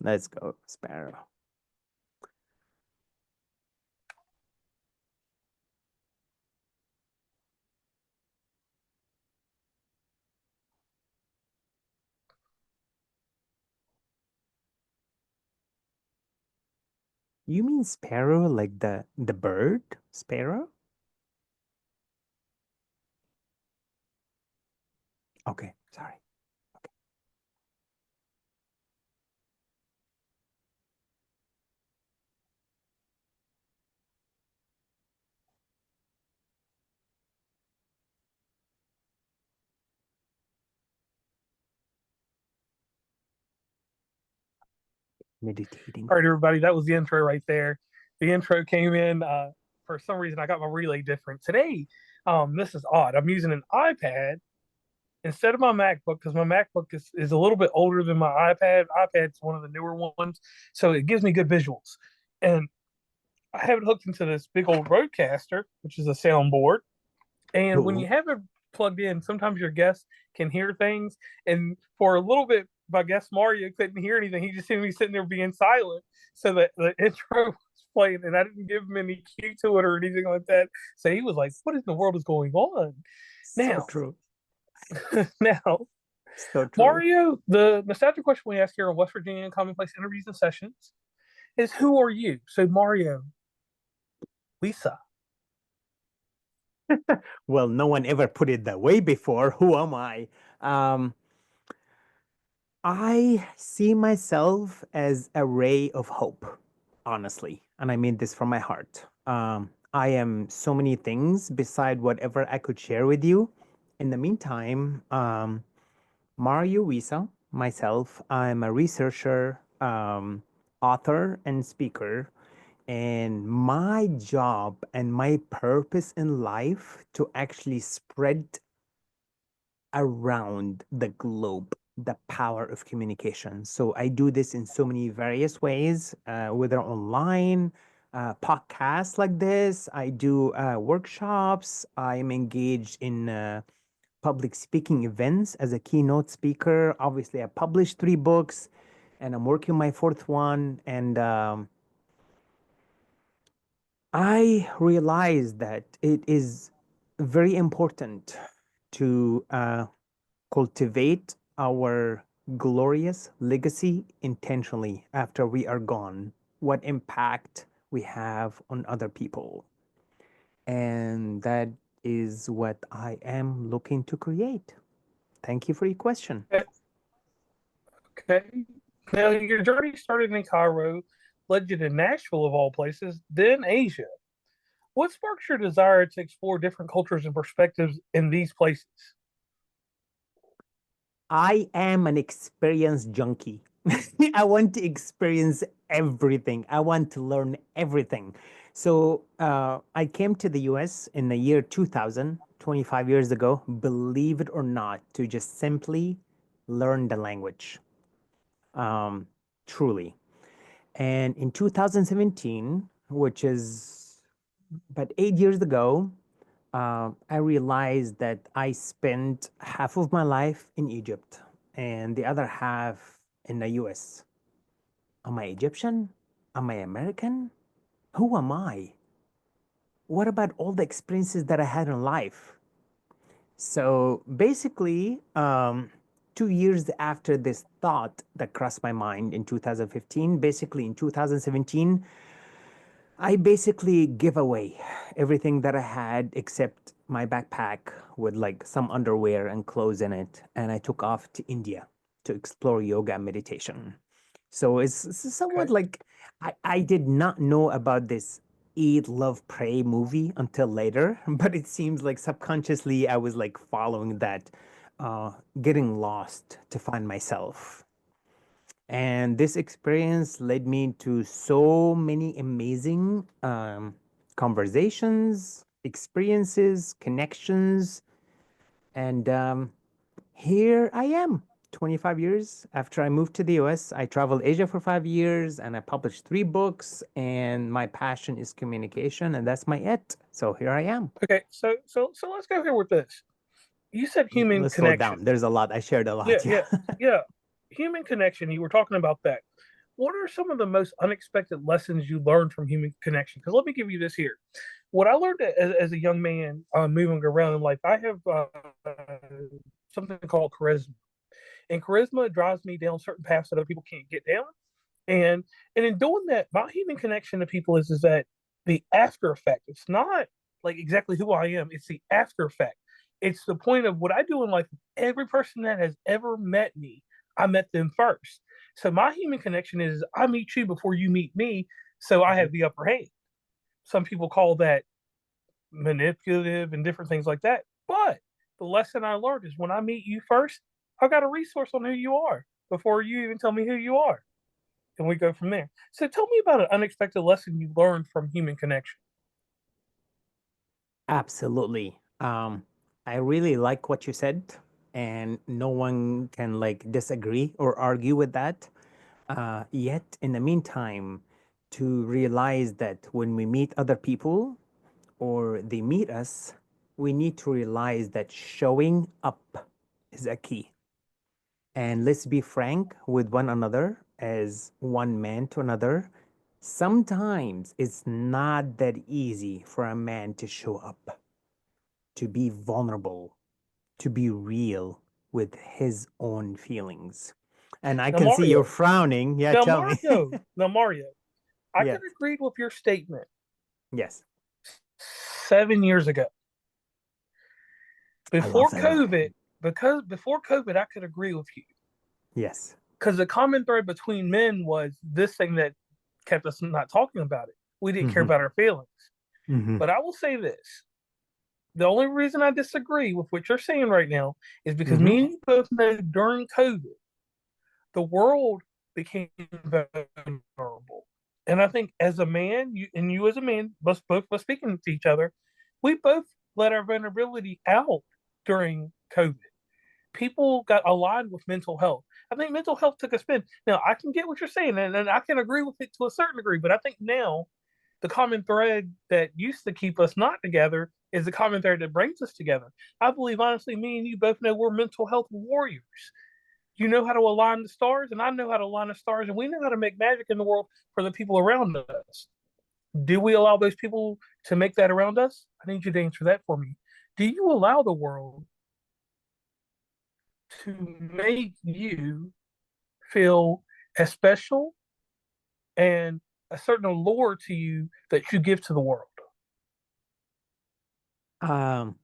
Let's go, Sparrow. You mean sparrow like the bird? Sparrow? Okay, sorry. Meditating. All right, everybody, that was the intro right there. The intro came in. For some reason, I got my relay different today. This is odd. I'm using an iPad instead of my MacBook because my MacBook is a little bit older than my iPad. iPad's one of the newer ones, so it gives me good visuals. And I have it hooked into this big old Roadcaster, which is a soundboard. And when you Cool. have it plugged in, sometimes your guests can hear things. And for a little bit, my guest Mario couldn't hear anything. He just seemed to be sitting there being silent. So the intro was playing, and I didn't give him any cue to it or anything like that. So he was like, "What in the world is going on?" So Now, true. now, So true. Mario, the nostalgic question we ask here on West Virginia Commonplace Interviews and Sessions is, "Who are you?" So Mario, Lisa. Well, no one ever put it that way before. Who am I? Um, I see myself as a ray of hope, honestly. And I mean this from my heart. I am so many things beside whatever I could share with you. In the meantime, Mario Wissa, myself, I'm a researcher, author, and speaker. And my job and my purpose in life to actually spread around the globe the power of communication. So I do this in so many various ways, whether online, podcasts like this. I do workshops. I'm engaged in public speaking events as a keynote speaker. Obviously, I published 3 books, and I'm working on my fourth one. And I realized that it is very important to cultivate our glorious legacy intentionally after we are gone, what impact we have on other people. And that is what I am looking to create. Thank you for your question. Okay. Now, your journey started in Cairo, led you to Nashville, of all places, then Asia. What sparks your desire to explore different cultures and perspectives in these places? I am an experience junkie. I want to experience everything. I want to learn everything. So I came to the US in the year 2000, 25 years ago, believe it or not, to just simply learn the language. Um, truly. And in 2017, which is about 8 years ago, I realized that I spent half of my life in Egypt and the other half in the US. Am I Egyptian? Am I American? Who am I? What about all the experiences that I had in life? So basically, 2 years after this thought that crossed my mind in 2015, basically in 2017, I basically give away everything that I had except my backpack with like some underwear and clothes in it. And I took off to India to explore yoga and meditation. So it's somewhat Okay. like I did not know about this Eat, Love, Pray movie until later, but it seems like subconsciously I was like following that, getting lost to find myself. And this experience led me to so many amazing conversations, experiences, connections. And here I am, 25 years after I moved to the US. I traveled Asia for 5 years and I published 3 books. And my passion is communication, and that's my it. So here I am. Okay. So let's go here with this. You said human Let's slow connection. down. There's a lot. I shared a Yeah. lot. Yeah. Yeah. Yeah. Human connection. You were talking about that. what are some of the most unexpected lessons you learned from human connection? Because let me give you this here. What I learned as a young man moving around in life, I have something called charisma. And charisma drives me down certain paths that other people can't get down. And in doing that, my human connection to people is that the after effect. It's not like exactly who I am, it's the after effect. It's the point of what I do in life. Every person that has ever met me, I met them first. So my human connection is I meet you before you meet me, so I Mhm. have the upper hand. Some people call that manipulative and different things like that. But the lesson I learned is when I meet you first, I got a resource on who you are before you even tell me who you are. And we go from there. So tell me about an unexpected lesson you learned from human connection. Absolutely. I really like what you said, and no one can like disagree or argue with that. Yet, in the meantime, to realize that when we meet other people or they meet us, we need to realize that showing up is a key. And let's be frank with one another as one man to another. Sometimes it's not that easy for a man to show up, to be vulnerable, to be real with his own feelings. And I Now, can see you're Mario, frowning. Yeah, now, tell me. Mario, now, Mario, I could Yes. agree with your statement Yes. 7 years ago. I love Before that. COVID, because before COVID, I could agree with you. Yes. Because the common thread between men was this thing that kept us not talking about it. We didn't care Hmm. about our feelings. Hmm. But I will say this: the only reason I disagree with what you're saying right now is because Hmm. me and you both know during COVID, the world became vulnerable. And I think as a man, you as a man, both of us speaking to each other, we both let our vulnerability out during COVID. People got aligned with mental health. I think mental health took a spin. Now, I can get what you're saying, and I can agree with it to a certain degree, but I think now the common thread that used to keep us not together is the common thread that brings us together. I believe, honestly, me and you both know we're mental health warriors. You know how to align the stars, and I know how to align the stars, and we know how to make magic in the world for the people around us. Do we allow those people to make that around us? I need you to answer that for me. Do you allow the world to make you feel as special and a certain allure to you that you give to the world? Um,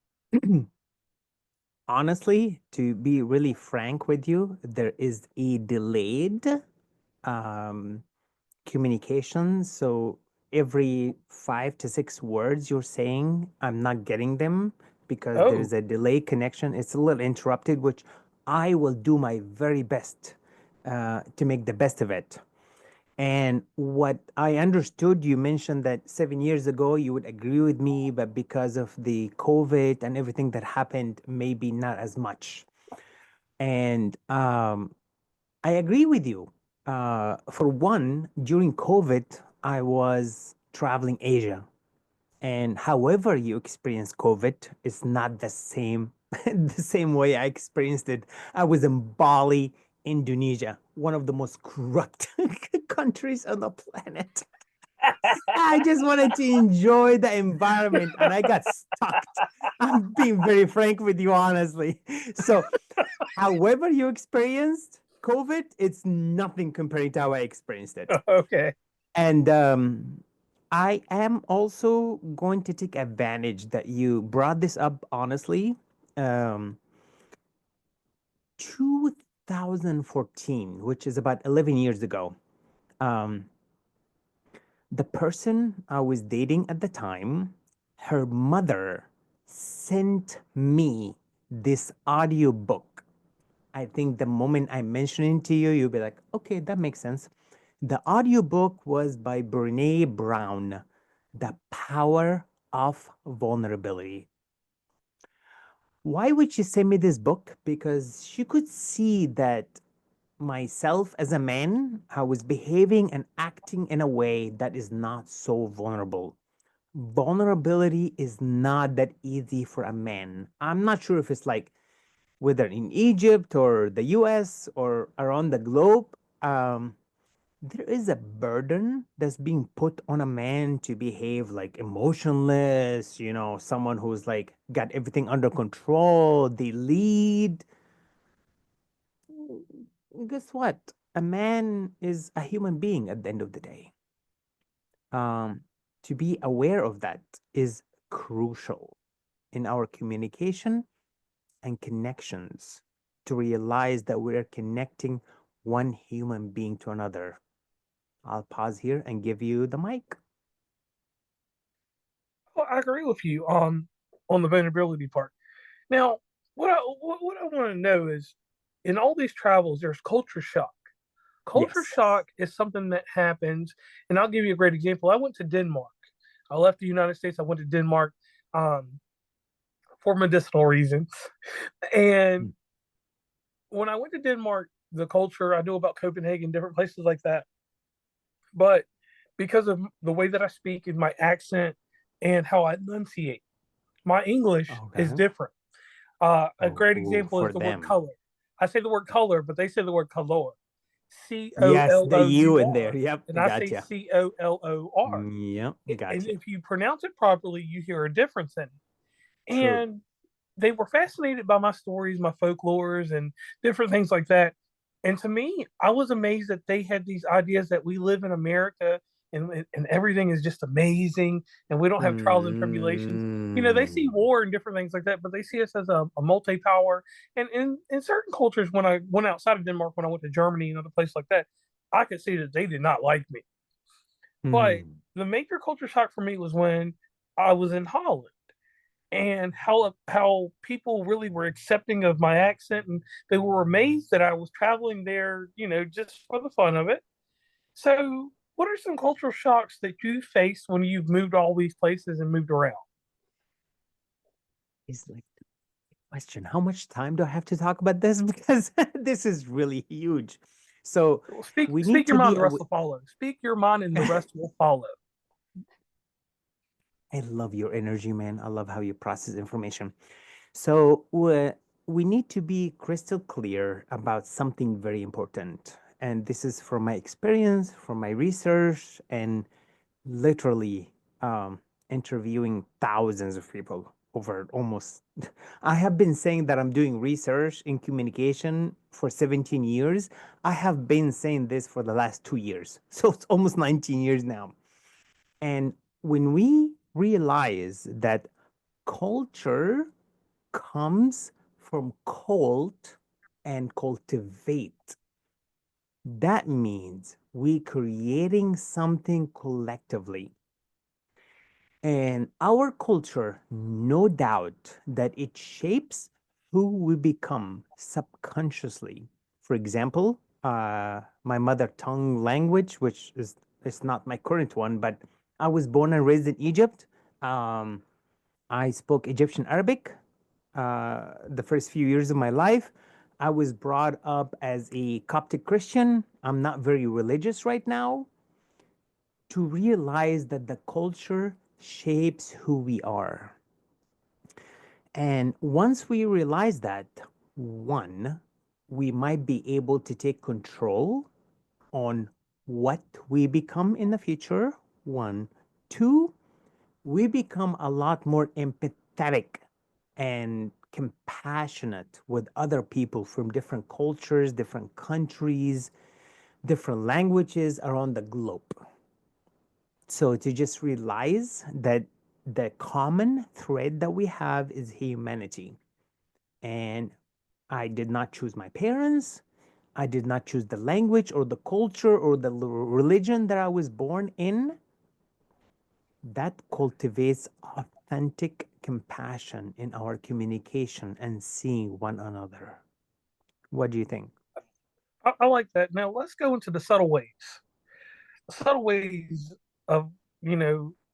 Honestly, to be really frank with you, there is a delayed um, communication. So every 5 to 6 words you're saying, I'm not getting them because there is Oh, a delay connection. It's a little interrupted, which I will do my very best to make the best of it. And what I understood, you mentioned that 7 years ago you would agree with me, but because of the COVID and everything that happened, maybe not as much. And I agree with you. For one, during COVID, I was traveling Asia. And however you experience COVID, it's not the same the same way I experienced it. I was in Bali, Indonesia, one of the most corrupt countries on the planet. I just wanted to enjoy the environment and I got stuck. I'm being very frank with you, honestly. So, however you experienced COVID, it's nothing compared to how I experienced it. okay. And I am also going to take advantage that you brought this up honestly. Um, 2014, which is about 11 years ago, um, the person I was dating at the time, her mother sent me this audiobook. I think the moment I mention it to you, you'll be like, okay, that makes sense. The audiobook was by Brene Brown, The Power of Vulnerability. Why would she send me this book? Because she could see that myself as a man, I was behaving and acting in a way that is not so vulnerable. Vulnerability is not that easy for a man. I'm not sure if it's like whether in Egypt or the US or around the globe. Um, there is a burden that's being put on a man to behave like emotionless, someone who's like got everything under control, they lead. Guess what? A man is a human being at the end of the day. Um, to be aware of that is crucial in our communication and connections, to realize that we're connecting one human being to another. I'll pause here and give you the mic. Well, I agree with you on the vulnerability part. Now, what I want to know is, in all these travels, there's culture shock. Culture Yes. shock is something that happens, and I'll give you a great example. I went to Denmark. I left the United States. I went to Denmark um, for medicinal reasons. And Mm. when I went to Denmark, the culture, I knew about Copenhagen, different places like that. But because of the way that I speak and my accent and how I enunciate, my English is Okay. different. A great Oh, example is for the word them. color. I say the word color, but they say the word color. C O Yes, L the O U U in there. R, Yep, and I say gotcha. COLOR. Yep, And gotcha. if you pronounce it properly, you hear a difference in it. True. And they were fascinated by my stories, my folklores, and different things like that. And to me, I was amazed that they had these ideas that we live in America and everything is just amazing and we don't have trials and tribulations. You know, they see Mm. war and different things like that, but they see us as a multi power. And in certain cultures, when I went outside of Denmark, when I went to Germany and other places like that, I could see that they did not like me. But Mm. the major culture shock for me was when I was in Holland and how people really were accepting of my accent and they were amazed that I was traveling there, you know, just for the fun of it. So, what are some cultural shocks that you faced when you've moved all these places and moved around? It's like the question, how much time do I have to talk about this? Because this is really huge. So Well, we need speak your to mind, be the rest aware. will follow. Speak your mind, and the rest will follow. I love your energy, man. I love how you process information. So we need to be crystal clear about something very important. And this is from my experience, from my research, and literally interviewing thousands of people over almost. I have been saying that I'm doing research in communication for 17 years. I have been saying this for the last 2 years. So it's almost 19 years now. And when we realize that culture comes from cult and cultivate, that means we creating something collectively. And our culture, no doubt that it shapes who we become subconsciously. For example, my mother tongue language, which is it's not my current one, but I was born and raised in Egypt. Um, I spoke Egyptian Arabic the first few years of my life. I was brought up as a Coptic Christian. I'm not very religious right now. To realize that the culture shapes who we are. And once we realize that, one, we might be able to take control on what we become in the future. One. Two, we become a lot more empathetic and compassionate with other people from different cultures, different countries, different languages around the globe. So to just realize that the common thread that we have is humanity. And I did not choose my parents. I did not choose the language or the culture or the religion that I was born in. That cultivates authentic compassion in our communication and seeing one another. What do you think? I like that. Now let's go into the subtle ways of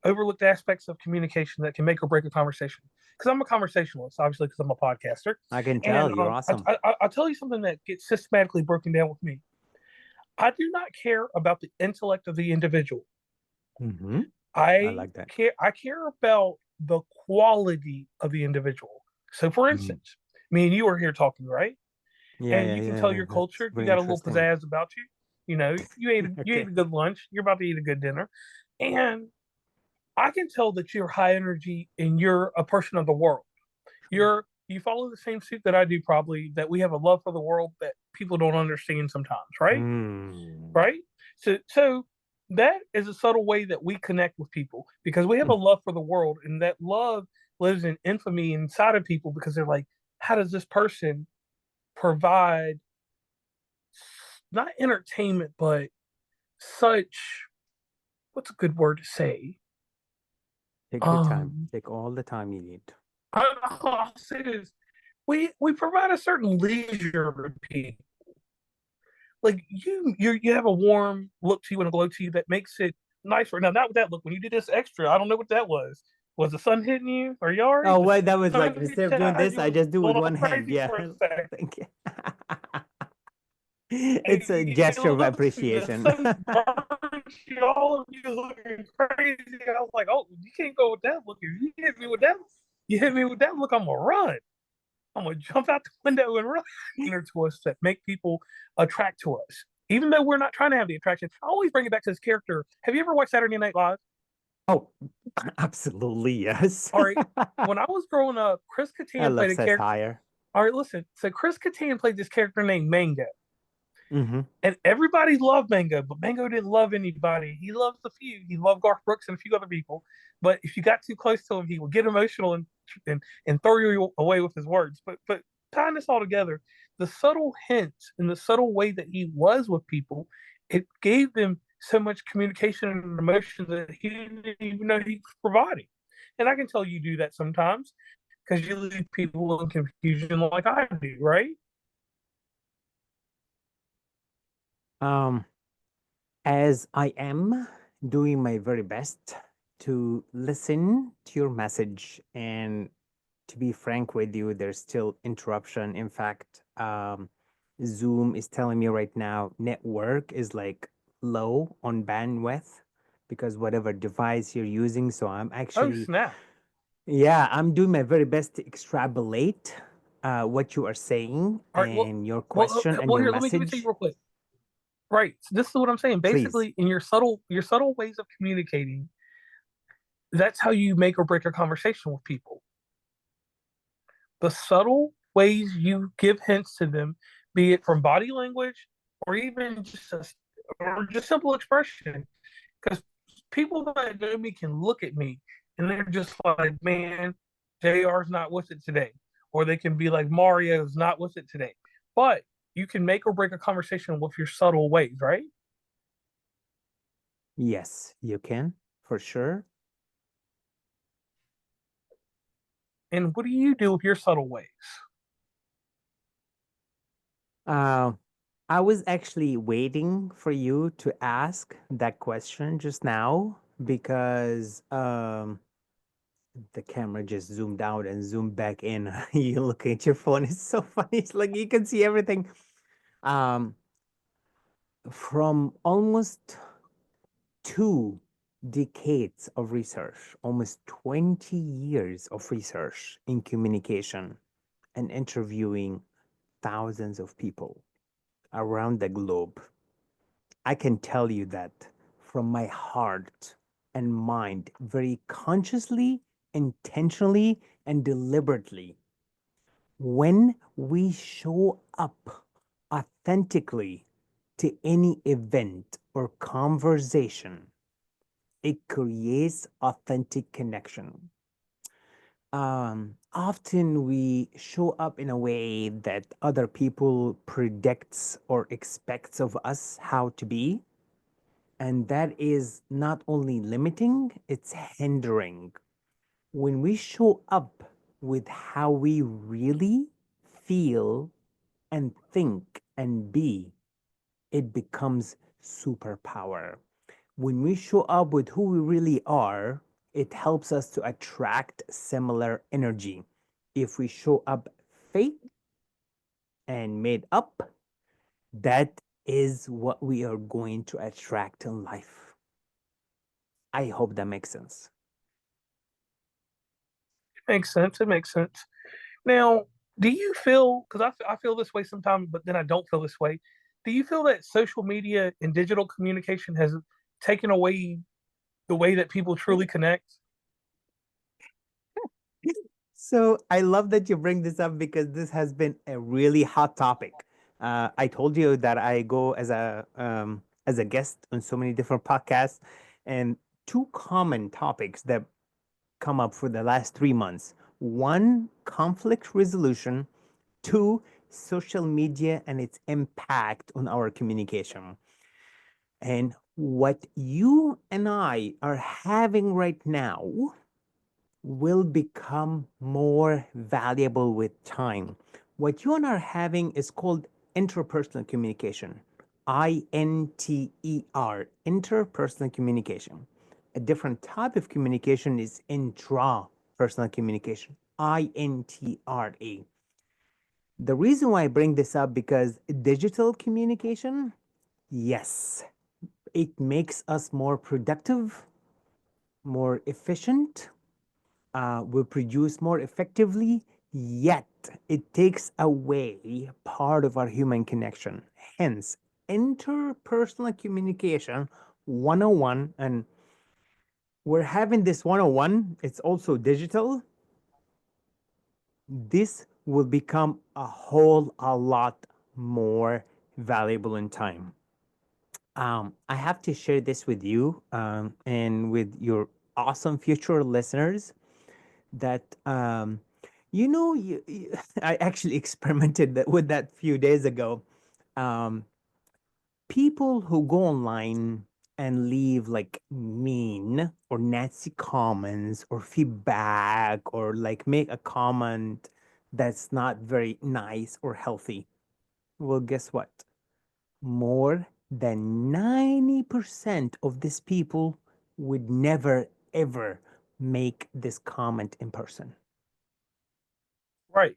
overlooked aspects of communication that can make or break a conversation. Because I'm a conversationalist, obviously, because I'm a podcaster, I can and tell you're awesome. I'll tell you something that gets systematically broken down with me. I do not care about the intellect of the individual. Mm-hmm. I I like that. care about the quality of the individual. So, for Mhm. instance, me and you are here talking, right? Yeah, And yeah, you can yeah, tell yeah. your That's culture, you very got a little interesting. pizzazz about you. You ate Okay. a good lunch. You're about to eat a good dinner, and I can tell that you're high energy and you're a person of the world. You follow the same suit that I do, probably, that we have a love for the world that people don't understand sometimes, right? Mm. Right? So that is a subtle way that we connect with people because we have a love for the world, and that love lives in infamy inside of people because they're like, how does this person provide not entertainment, but such what's a good word to say? Take your time. Um, Take all the time you need. I'll say this: we provide a certain leisure to people. Like you have a warm look to you and a glow to you that makes it nicer. Now, not with that look. When you did this extra, I don't know what that was. Was the sun hitting you? Are you all right? Oh, The wait, that was like sun hit instead of you. doing this, You I was just do with going one all hand. crazy Yeah. for a second. Thank you. And It's a you gesture of look, the appreciation. sun burns you. All of you looking crazy. I was like, oh, you can't go with that look. If you hit me with that, you hit me with that look, I'm gonna run. I'm gonna jump out the window and run to us that make people attract to us. Even though we're not trying to have the attraction, I always bring it back to this character. Have you ever watched Saturday Night Live? Oh, absolutely, yes. All right. When I was growing up, Chris I Kattan love played a character. satire. All right, listen. So Chris Kattan played this character named Mango. Hmm. And everybody loved Mango, but Mango didn't love anybody. He loved a few. He loved Garth Brooks and a few other people. But if you got too close to him, he would get emotional and throw you away with his words. But tying this all together, the subtle hints and the subtle way that he was with people, it gave them so much communication and emotion that he didn't even know he was providing. And I can tell you do that sometimes because you leave people in confusion like I do, right? Um, as I am doing my very best to listen to your message, and to be frank with you, there's still interruption. In fact, Zoom is telling me right now network is like low on bandwidth because whatever device you're using. So I'm Oh, actually, snap. yeah, I'm doing my very best to extrapolate what you are saying All right. and your question and Well. your Here, let me give it to you message. real quick. Right. So this is what I'm saying. Please. Basically, in your subtle ways of communicating, that's how you make or break a conversation with people. The subtle ways you give hints to them, be it from body language or even or just simple expression. Because people that know me can look at me and they're just like, man, JR's not with it today. Or they can be like, Mario's not with it today. But you can make or break a conversation with your subtle ways, right? Yes, you can, for sure. And what do you do with your subtle ways? Uh, I was actually waiting for you to ask that question just now because the camera just zoomed out and zoomed back in. You look at your phone, it's so funny. It's like you can see everything. Um, from almost 2 decades of research, almost 20 years of research in communication and interviewing thousands of people around the globe, I can tell you that from my heart and mind, very consciously, intentionally, and deliberately, when we show up authentically to any event or conversation, it creates authentic connection. Often we show up in a way that other people predicts or expects of us how to be, and that is not only limiting, it's hindering. When we show up with how we really feel and think and be, it becomes superpower. When we show up with who we really are, it helps us to attract similar energy. If we show up fake and made up, that is what we are going to attract in life. I hope that makes sense. It makes sense. It makes sense. Now, do you feel, because I feel this way sometimes, but then I don't feel this way. do you feel that social media and digital communication has taken away the way that people truly connect? So I love that you bring this up because this has been a really hot topic. I told you that I go as a guest on so many different podcasts, and two common topics that come up for the last 3 months: one, conflict resolution; two, social media and its impact on our communication. And what you and I are having right now will become more valuable with time. What you and I are having is called interpersonal communication. Interpersonal communication. A different type of communication is intrapersonal communication. INTRA. The reason why I bring this up because digital communication, yes, it makes us more productive, more efficient, will produce more effectively, yet it takes away part of our human connection. Hence, interpersonal communication 101, and we're having this 101, it's also digital. This will become a lot more valuable in time. I have to share this with you and with your awesome future listeners that I actually experimented with that few days ago. um, People who go online and leave like mean or nasty comments or feedback or like make a comment that's not very nice or healthy, well, guess what? More than 90% of these people would never ever make this comment in person. Right.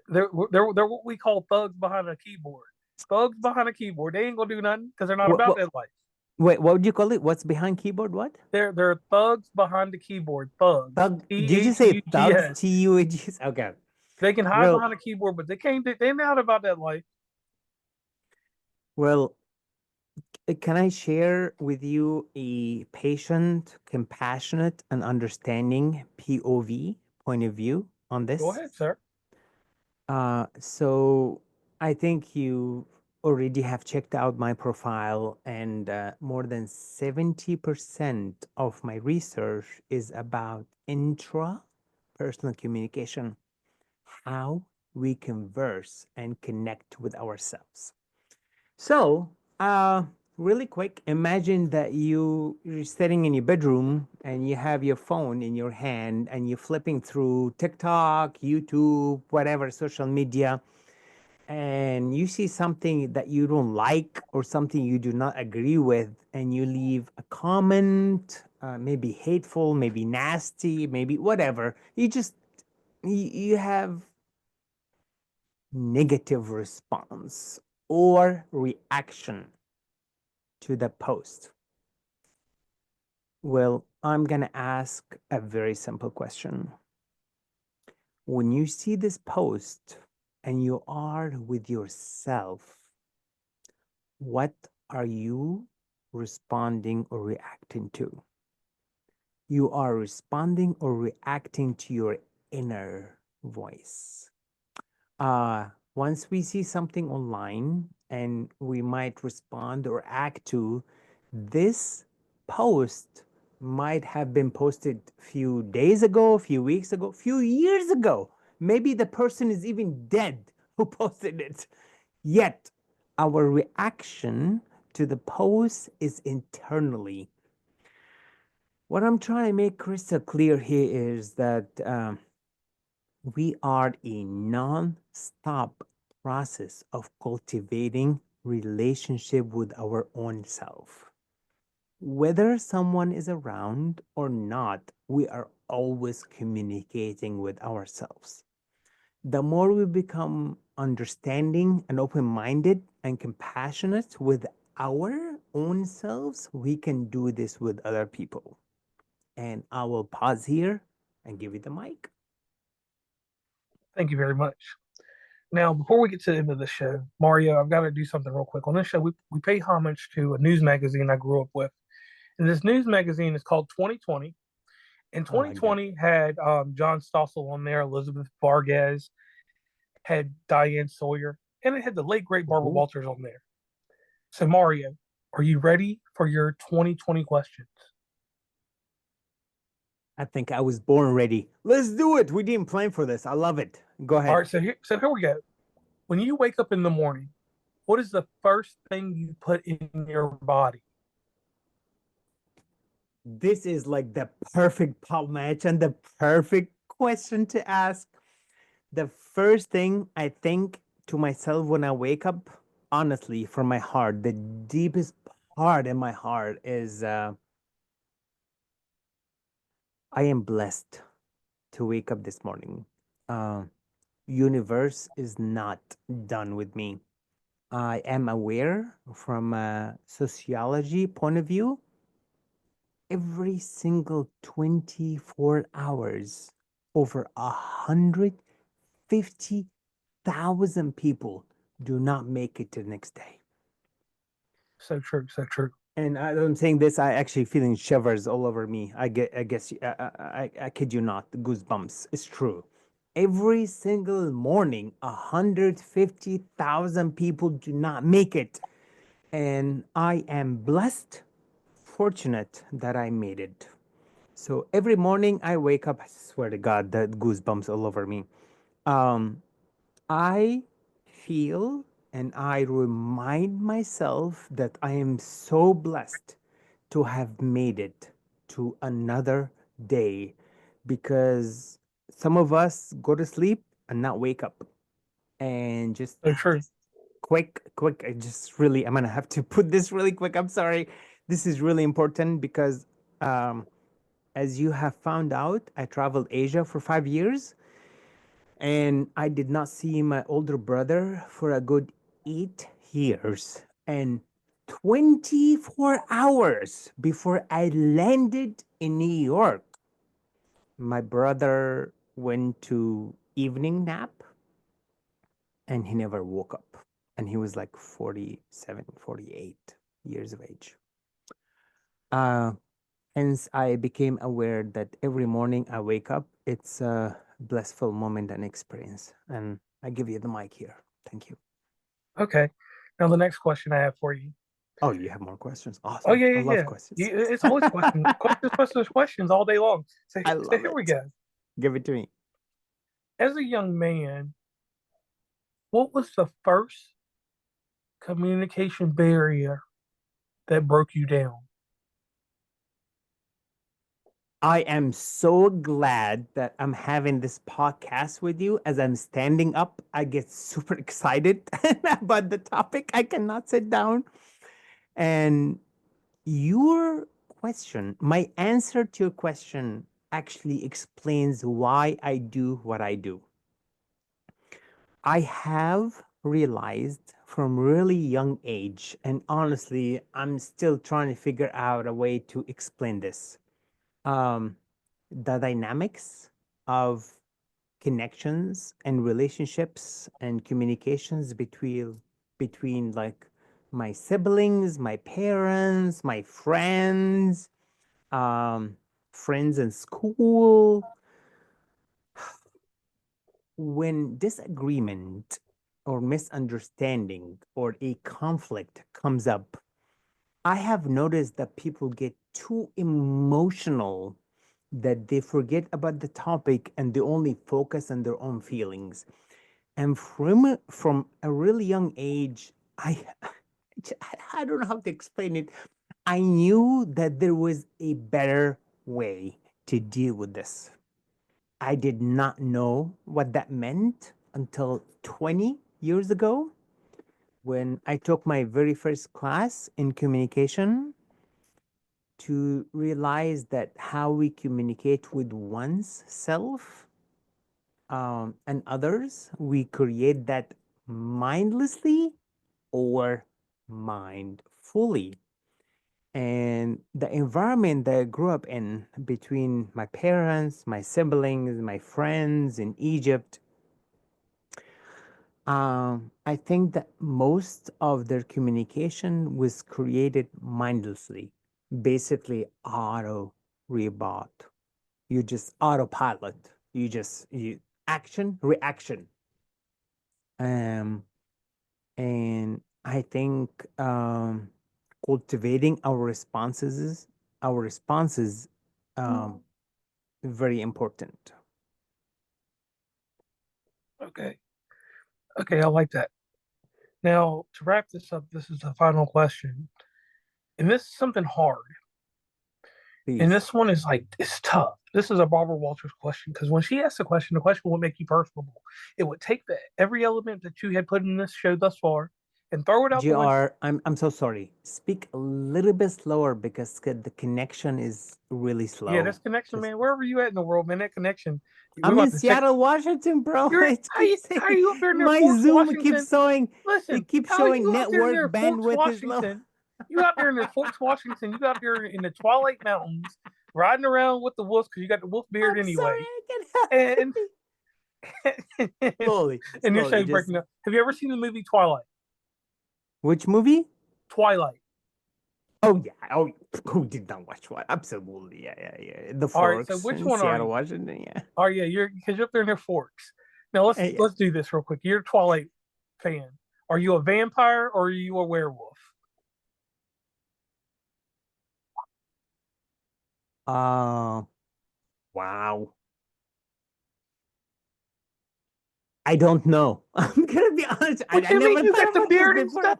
They're what we call thugs behind a keyboard. Thugs behind a keyboard. They ain't gonna do nothing because they're not What, about what, that life. wait, what would you call it? What's behind keyboard? What? They're thugs behind the keyboard. Thugs. Thug? T Did you H say U G thugs? S. TUGs? Okay. They can hide Well, behind a keyboard, but they can't. They're not about that life. well, can I share with you a patient, compassionate, and understanding POV, point of view, on Go this? ahead, sir. So I think you already have checked out my profile, and more than 70% of my research is about intra-personal communication, how we converse and connect with ourselves. So, really quick, imagine that you're sitting in your bedroom and you have your phone in your hand and you're flipping through TikTok, YouTube, whatever social media, and you see something that you don't like or something you do not agree with, and you leave a comment, maybe hateful, maybe nasty, maybe whatever. You have negative response or reaction to the post. Well, I'm going to ask a very simple question. When you see this post and you are with yourself, what are you responding or reacting to? You are responding or reacting to your inner voice. Once we see something online and we might respond or act to, this post might have been posted few days ago, few weeks ago, few years ago. Maybe the person is even dead who posted it. Yet our reaction to the post is internally. What I'm trying to make crystal clear here is that we are a non-stop process of cultivating relationship with our own self. Whether someone is around or not, we are always communicating with ourselves. The more we become understanding and open-minded and compassionate with our own selves, we can do this with other people. And I will pause here and give you the mic. Thank you very much. Now, before we get to the end of the show, Mario, I've got to do something real quick. On this show, we pay homage to a news magazine I grew up with. And this news magazine is called 2020. And I like that. 2020 had John Stossel on there, Elizabeth Vargas, had Diane Sawyer, and it had the late, great Barbara Ooh, Walters on there. So, Mario, are you ready for your 2020 questions? I think I was born ready. Let's do it. We didn't plan for this. I love it. Go All ahead. right, so here we go. When you wake up in the morning, what is the first thing you put in your body? This is like the perfect pop match and the perfect question to ask. The first thing I think to myself when I wake up, honestly, from my heart, the deepest part in my heart is I am blessed to wake up this morning. Uh, Universe is not done with me. I am aware from a sociology point of view, every single 24 hours, over 150,000 people do not make it to the next day. So true, so true. And I'm saying this, I actually feeling shivers all over me. I guess, I kid you not, goosebumps. It's true. Every single morning, 150,000 people do not make it. And I am blessed, fortunate that I made it. So every morning I wake up, I swear to God, that goosebumps all over me. Um, I feel and I remind myself that I am so blessed to have made it to another day because some of us go to sleep and not wake up. And just So true. quick, I'm gonna have to put this really quick. I'm sorry. This is really important because um, as you have found out, I traveled Asia for 5 years and I did not see my older brother for a good 8 years. And 24 hours before I landed in New York, my brother went to evening nap and he never woke up. And he was like 47, 48 years of age. Uh, Hence, I became aware that every morning I wake up, it's a blissful moment and experience. And I give you the mic here. Thank you. Okay. Now the next question I have for you. Oh, you have more questions? Oh Awesome. yeah, I yeah, love yeah. questions. It's always questions, questions, questions, questions all day long. So, I so love here we it. go. Give it to me. As a young man, what was the first communication barrier that broke you down? I am so glad that I'm having this podcast with you. As I'm standing up, I get super excited about the topic. I cannot sit down. And your question, my answer to your question actually explains why I do what I do. I have realized from really young age, and honestly, I'm still trying to figure out a way to explain this. Um, the dynamics of connections and relationships and communications between like my siblings, my parents, my um, friends in school. When disagreement or misunderstanding or a conflict comes up, I have noticed that people get too emotional that they forget about the topic and they only focus on their own feelings. And from a really young age, I don't know how to explain it. I knew that there was a better way to deal with this. I did not know what that meant until 20 years ago when I took my very first class in communication to realize that how we communicate with one's self and others, we create that mindlessly or mindfully. And the environment that I grew up in between my parents, my siblings, my friends in Egypt, I think that most of their communication was created mindlessly, basically auto rebot. You just autopilot. You action reaction. Um, and I think cultivating our responses, um, very important. Okay. Okay, I like that. Now, to wrap this up, this is the final question. And this is something hard. And Please, this one is like, it's tough. This is a Barbara Walters question because when she asked the question would make you personable. It would take every element that you had put in this show thus far and throw it out the window. Gr, I'm so sorry. Speak a little bit slower because the connection is really Yeah, slow. this connection, Just man, wherever you at in the world, man, that connection. We're I'm in about to check. Seattle, Washington, bro. You're It how you keeps how saying you up there near my Fort Zoom keeps Washington? showing. Listen, It keeps how showing you out there network near Fort bandwidth is low. Washington? You out there near Fort Washington? You out there in the Twilight Mountains, riding around with the wolves because you got the wolf beard I'm sorry, anyway, I can't help and it. and Slowly, your slowly. show's Just breaking up. Have you ever seen the movie Twilight? which movie? Twilight. Oh yeah. Oh, who did not watch what? Absolutely. Yeah, yeah, yeah. The All right. So Forks which in one are Seattle, you? Washington. Yeah. Oh yeah, you're because you're up there near Forks. Now let's Yeah. let's do this real quick. You're a Twilight fan. Are you a vampire or are you a werewolf? Wow. I don't know. I'm gonna be honest. What I you mean? never You thought got the about this beard and before. stuff.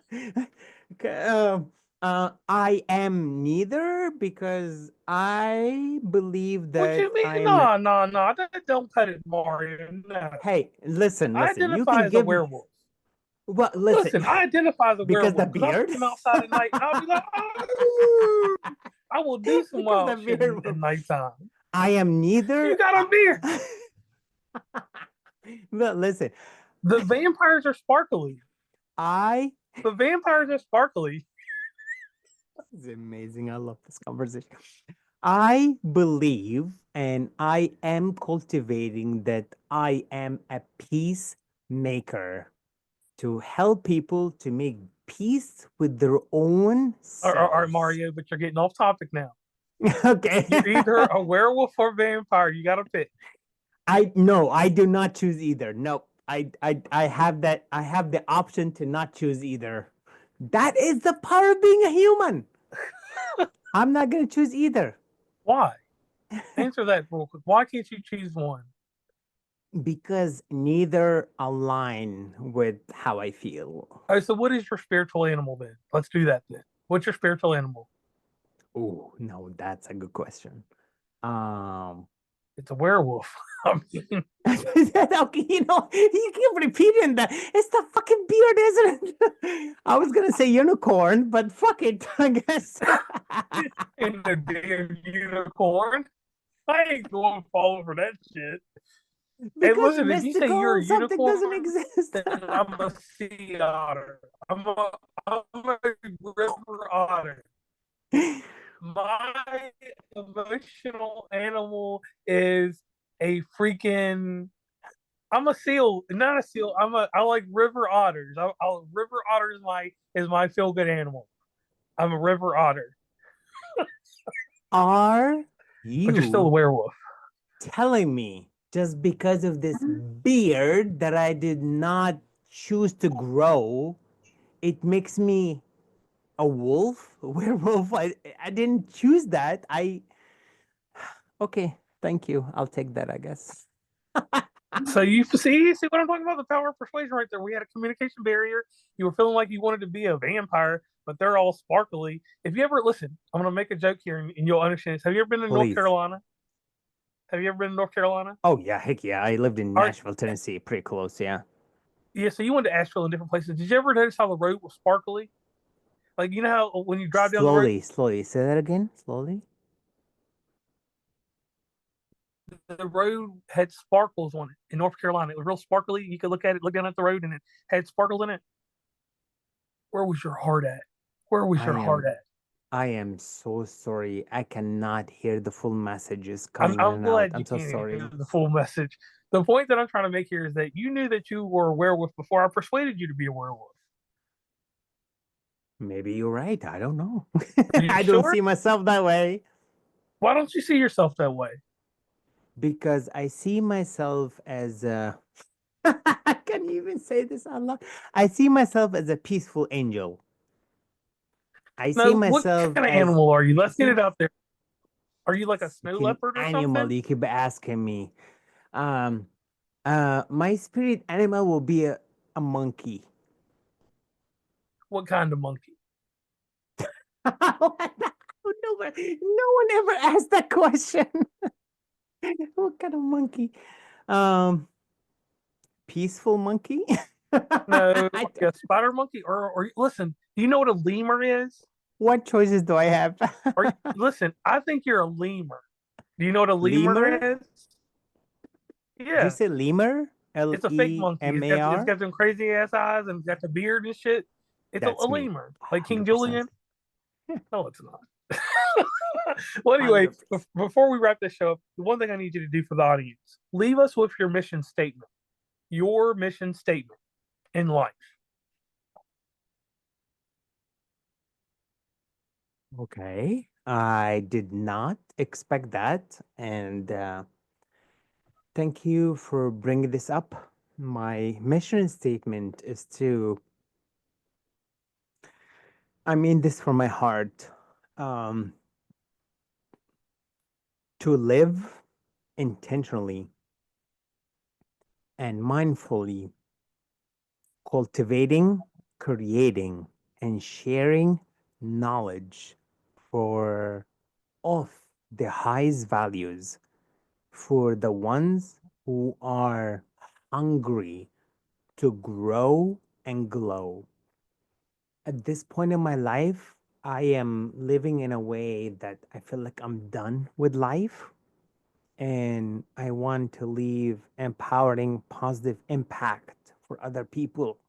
Okay, I am neither because I believe What that you mean? I am. No, no, no. Don't cut it, Mario. No. Hey, listen, I listen. You identify can as a give me. werewolf. Well, listen, Listen, I identify as a because the werewolf because I'll beard. come outside at night and I'll be like, oh, I will do some Because the wild shit beard. at nighttime. I am You neither. got a beard. But listen, The vampires are sparkly. I. The vampires are sparkly. It's amazing. I love this conversation. I believe and I am cultivating that I am a peacemaker to help people to make peace with their own All right, selves. Mario, but you're getting off topic now. Okay. You're either a werewolf or vampire. You got to pick. I no, I do not choose either. No, I have that. I have the option to not choose either. That is the power of being a human. I'm not gonna choose either. Why? Answer that real quick. Why can't you choose one? Because neither align with how I feel. All right, so what is your spiritual animal then? Let's do that then. What's your spiritual animal? Oh no, that's a good question. Um, It's a werewolf. I mean, okay, you keep repeating that. It's the fucking beard, isn't it? I was gonna say unicorn, but fuck it, I guess. in the damn unicorn. I ain't going to fall for that shit. Hey, Because listen, if you say you're mystical, a something doesn't unicorn, exist. then I'm a sea otter. I'm a river otter. My emotional animal is a freaking. I'm a seal, not a seal. I like river otters. River otter is my feel good animal. I'm a river otter, Are but you're still a you werewolf. telling me just because of this beard that I did not choose to grow, it makes me a wolf, a werewolf? I didn't choose that. Okay, thank you. I'll take that, I guess. So you see what I'm talking about? The power of persuasion right there. We had a communication barrier. You were feeling like you wanted to be a vampire, but they're all sparkly. If you ever listen, I'm gonna make a joke here and you'll understand this. Have you ever been to North Please. Carolina? Have you ever been to North Carolina? Oh yeah, heck yeah. I lived in All right. Nashville, Tennessee, pretty close, yeah. Yeah, so you went to Asheville and different places. Did you ever notice how the road was sparkly? Like you know how when you drive down the road, Slowly, slowly. Say that again. Slowly. the road had sparkles on it in North Carolina. It was real sparkly. You could look at it, look down at the road, and it had sparkles in it. Where was your heart at? Where was I your heart am at? I am so sorry. I cannot hear the full messages I'm coming in I'm and out. glad you I'm so can't hear sorry. the full message. The point that I'm trying to make here is that you knew that you were a werewolf before I persuaded you to be a werewolf. Maybe you're right. I don't know. Are you I don't sure? see myself that way Why don't you see yourself that way? because I see myself as a. I can't even say this out loud. I see myself as a peaceful angel. I see No, what myself kind of as animal are you? Let's get it out there. Are you like a snow speaking leopard or animal. something? You keep asking me. Um, my spirit animal will be a monkey. What kind of monkey? No one ever asked that question. What kind of monkey? Um, peaceful monkey? No, I like a spider monkey? Or listen, do you know what a lemur is? what choices do I have? Or listen, I think you're a lemur. Do you know what a lemur Lemur? is? Did you Yeah, say lemur? L it's a fake E monkey. M A It's R? got them crazy ass eyes and it's got the beard and shit. It's a That's me. lemur, like King 100%. Julian. No, it's not. Well, anyway, 100%. before we wrap this show up, the one thing I need you to do for the audience: leave us with your mission statement. Your mission statement in life. Okay. I did not expect that. And thank you for bringing this up. My mission statement is I mean this from my heart, um, to live intentionally and mindfully, cultivating, creating, and sharing knowledge for of the highest values for the ones who are hungry to grow and glow. At this point in my life, I am living in a way that I feel like I'm done with life and I want to leave empowering positive impact for other people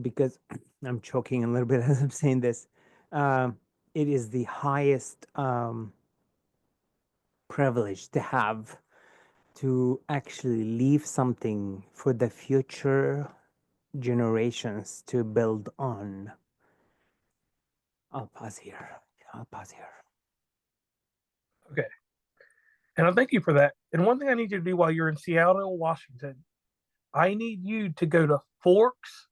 because I'm choking a little bit as I'm saying this. Um, it is the highest privilege to have to actually leave something for the future generations to build on. I'll pause here. I'll pause here. Okay. And I thank you for that. And one thing I need you to do while you're in Seattle, Washington, I need you to go to Forks,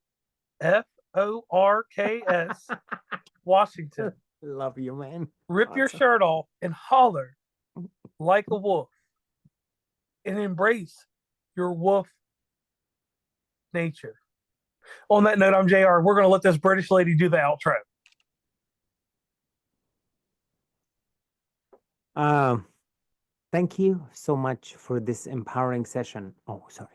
Forks, Washington. Love you, man. Rip your Awesome. shirt off and holler like a wolf and embrace your wolf nature. On that note, I'm JR. We're going to let this British lady do the outro. Um, thank you so much for this empowering session. Oh, sorry.